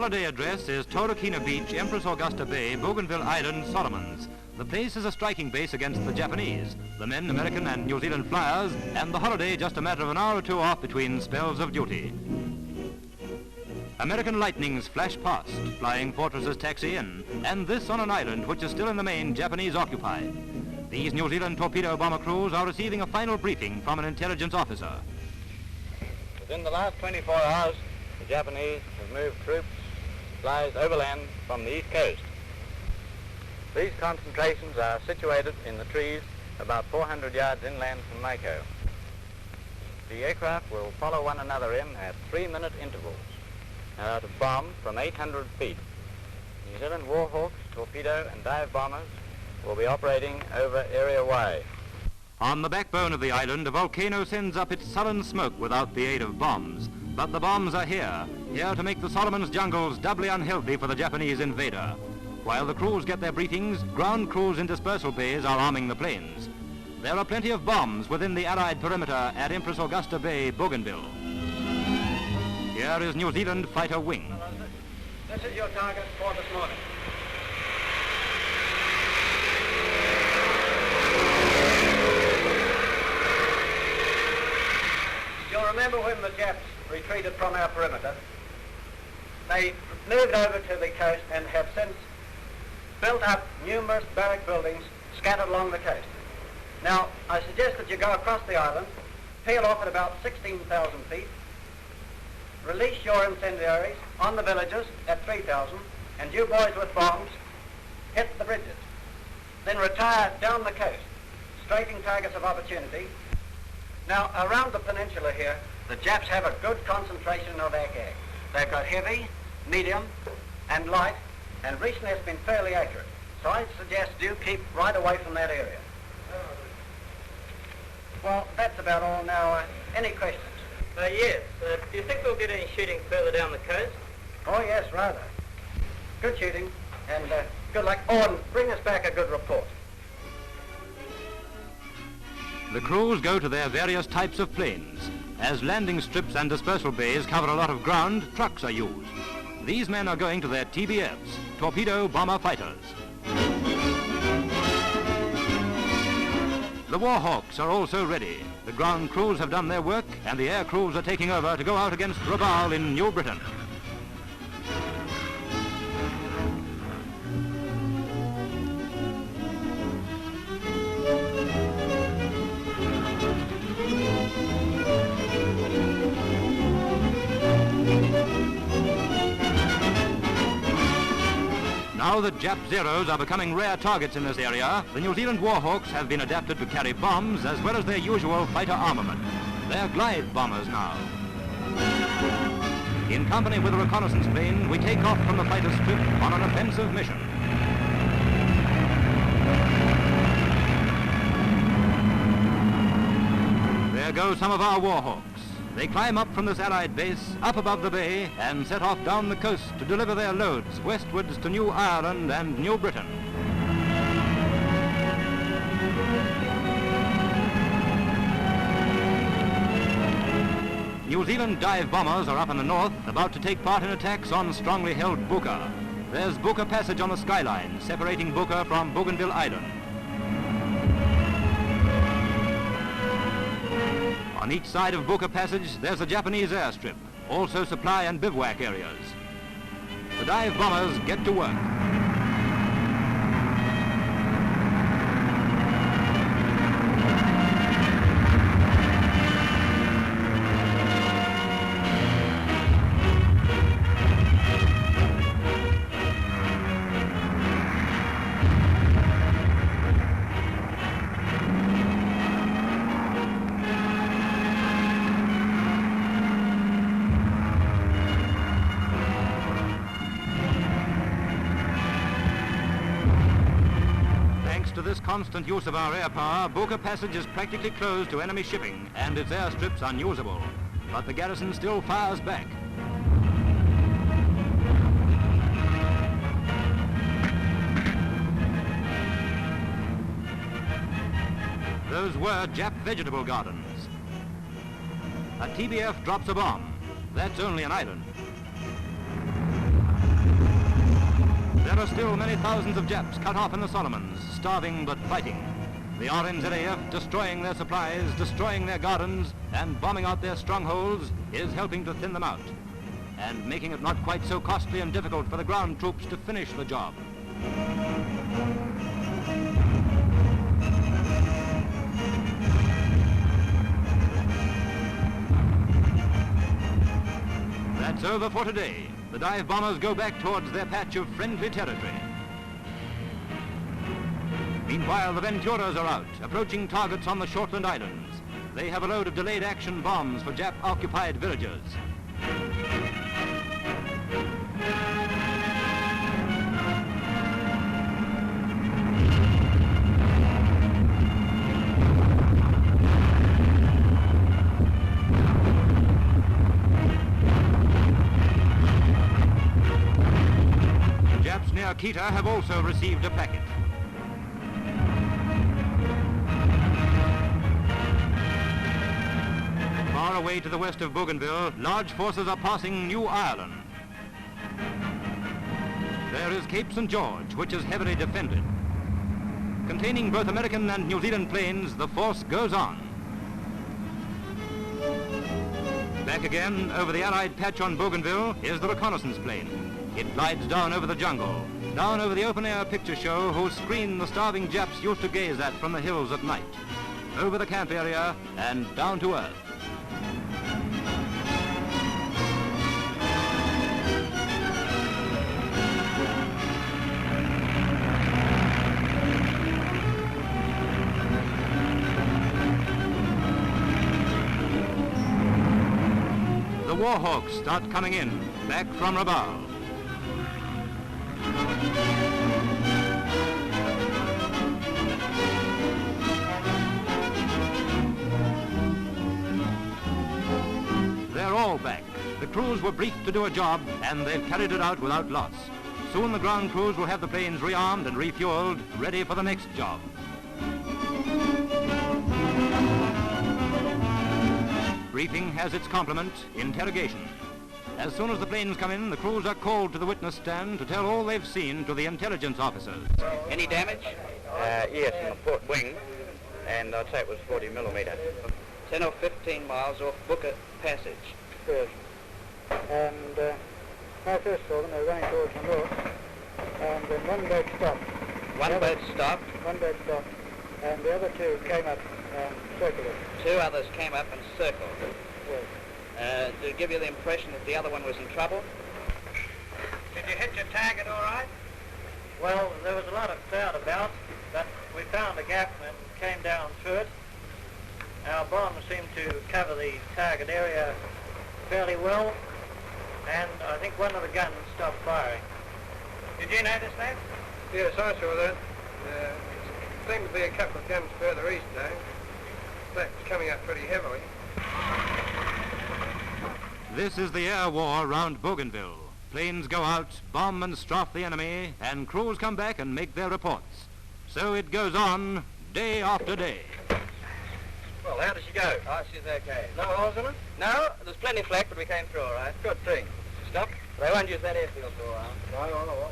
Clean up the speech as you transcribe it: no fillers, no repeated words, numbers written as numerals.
holiday address is Torquay Beach, Empress Augusta Bay, Bougainville Island, Solomons. The place is a striking base against the Japanese, the men American and New Zealand flyers, and the holiday just a matter of an hour or two off between spells of duty. American lightnings flash past, flying fortresses taxi in, and this on an island which is still in the main Japanese occupied. These New Zealand torpedo bomber crews are receiving a final briefing from an intelligence officer. Within the last 24 hours, the Japanese have moved troops, supplies overland from the east coast. These concentrations are situated in the trees about 400 yards inland from Mako. The aircraft will follow one another in at 3-minute intervals and are to bomb from 800 feet. New Zealand Warhawks, torpedo and dive bombers will be operating over Area Y. On the backbone of the island, a volcano sends up its sullen smoke without the aid of bombs. But the bombs are here to make the Solomons jungles doubly unhealthy for the Japanese invader. While the crews get their briefings, ground crews in dispersal bays are arming the planes. There are plenty of bombs within the Allied perimeter at Empress Augusta Bay, Bougainville. Here is New Zealand Fighter Wing. This is your target for this morning. You'll remember when the Japs retreated from our perimeter, they moved over to the coast and have since built up numerous barrack buildings scattered along the coast. Now, I suggest that you go across the island, peel off at about 16,000 feet, release your incendiaries on the villages at 3,000, and you boys with bombs hit the bridges. Then retire down the coast, strafing targets of opportunity. Now, around the peninsula here, the Japs have a good concentration of AK. They've got heavy, medium, and light, and recently it's been fairly accurate. So I suggest you keep right away from that area. Well, that's about all now. Any questions? Yes. Do you think we'll get any shooting further down the coast? Oh, yes, rather. Good shooting, and good luck. Oh, and bring us back a good report. The crews go to their various types of planes. As landing strips and dispersal bays cover a lot of ground, trucks are used. These men are going to their TBFs, torpedo bomber fighters. The Warhawks are also ready. The ground crews have done their work, and the air crews are taking over to go out against Rabaul in New Britain. Now that Jap Zeros are becoming rare targets in this area, the New Zealand Warhawks have been adapted to carry bombs as well as their usual fighter armament. They're glide bombers now. In company with a reconnaissance plane, we take off from the fighter strip on an offensive mission. There go some of our Warhawks. They climb up from this Allied base, up above the bay, and set off down the coast to deliver their loads westwards to New Ireland and New Britain. New Zealand dive bombers are up in the north, about to take part in attacks on strongly held Buka. There's Buka Passage on the skyline, separating Buka from Bougainville Island. On each side of Buka Passage, there's a Japanese airstrip, also supply and bivouac areas. The dive bombers get to work. To this constant use of our air power, Buka Passage is practically closed to enemy shipping and its airstrips unusable. But the garrison still fires back. Those were Jap vegetable gardens. A TBF drops a bomb. That's only an island. there are still many thousands of Japs cut off in the Solomons, starving but fighting. The RNZAF, destroying their supplies, destroying their gardens, and bombing out their strongholds, is helping to thin them out, and making it not quite so costly and difficult for the ground troops to finish the job. That's over for today. The dive bombers go back towards their patch of friendly territory. Meanwhile, the Venturas are out, approaching targets on the Shortland Islands. They have a load of delayed action bombs for Jap-occupied villages. Japs near Kita have also received a packet. Far away to the west of Bougainville, large forces are passing New Ireland. There is Cape St. George, which is heavily defended. Containing both American and New Zealand planes, the force goes on. Back again, over the Allied patch on Bougainville, is the reconnaissance plane. It glides down over the jungle, down over the open-air picture show whose screen the starving Japs used to gaze at from the hills at night, over the camp area and down to earth. The Warhawks start coming in, back from Rabaul. They're all back. The crews were briefed to do a job, and they've carried it out without loss. Soon the ground crews will have the planes rearmed and refueled, ready for the next job. Briefing has its complement, interrogation. As soon as the planes come in, the crews are called to the witness stand to tell all they've seen to the intelligence officers. Any damage? Yes, in the port wing, and I'd say it was 40 millimetre. 10 or 15 miles off Booker Passage. Yes. And I first saw them, they were running towards the north, and then one boat stopped. One boat stopped. One boat stopped, and the other two came up and circled it. Two others came up and circled. Yes. Did it give you the impression that the other one was in trouble? Did you hit your target all right? Well, there was a lot of cloud about, but we found a gap and came down through it. Our bombs seemed to cover the target area fairly well, and I think one of the guns stopped firing. Did you notice that? Yes, I saw that. Seemed to be a couple of guns further east now. That's coming up pretty heavily. This is the air war round Bougainville. Planes go out, bomb and strafe the enemy, and crews come back and make their reports. So it goes on, day after day. Well, how did she go? Oh, she's okay. No holes in it? No, there's plenty of flak, but we came through all right. Good thing. Stop. They won't use that airfield for a while. No.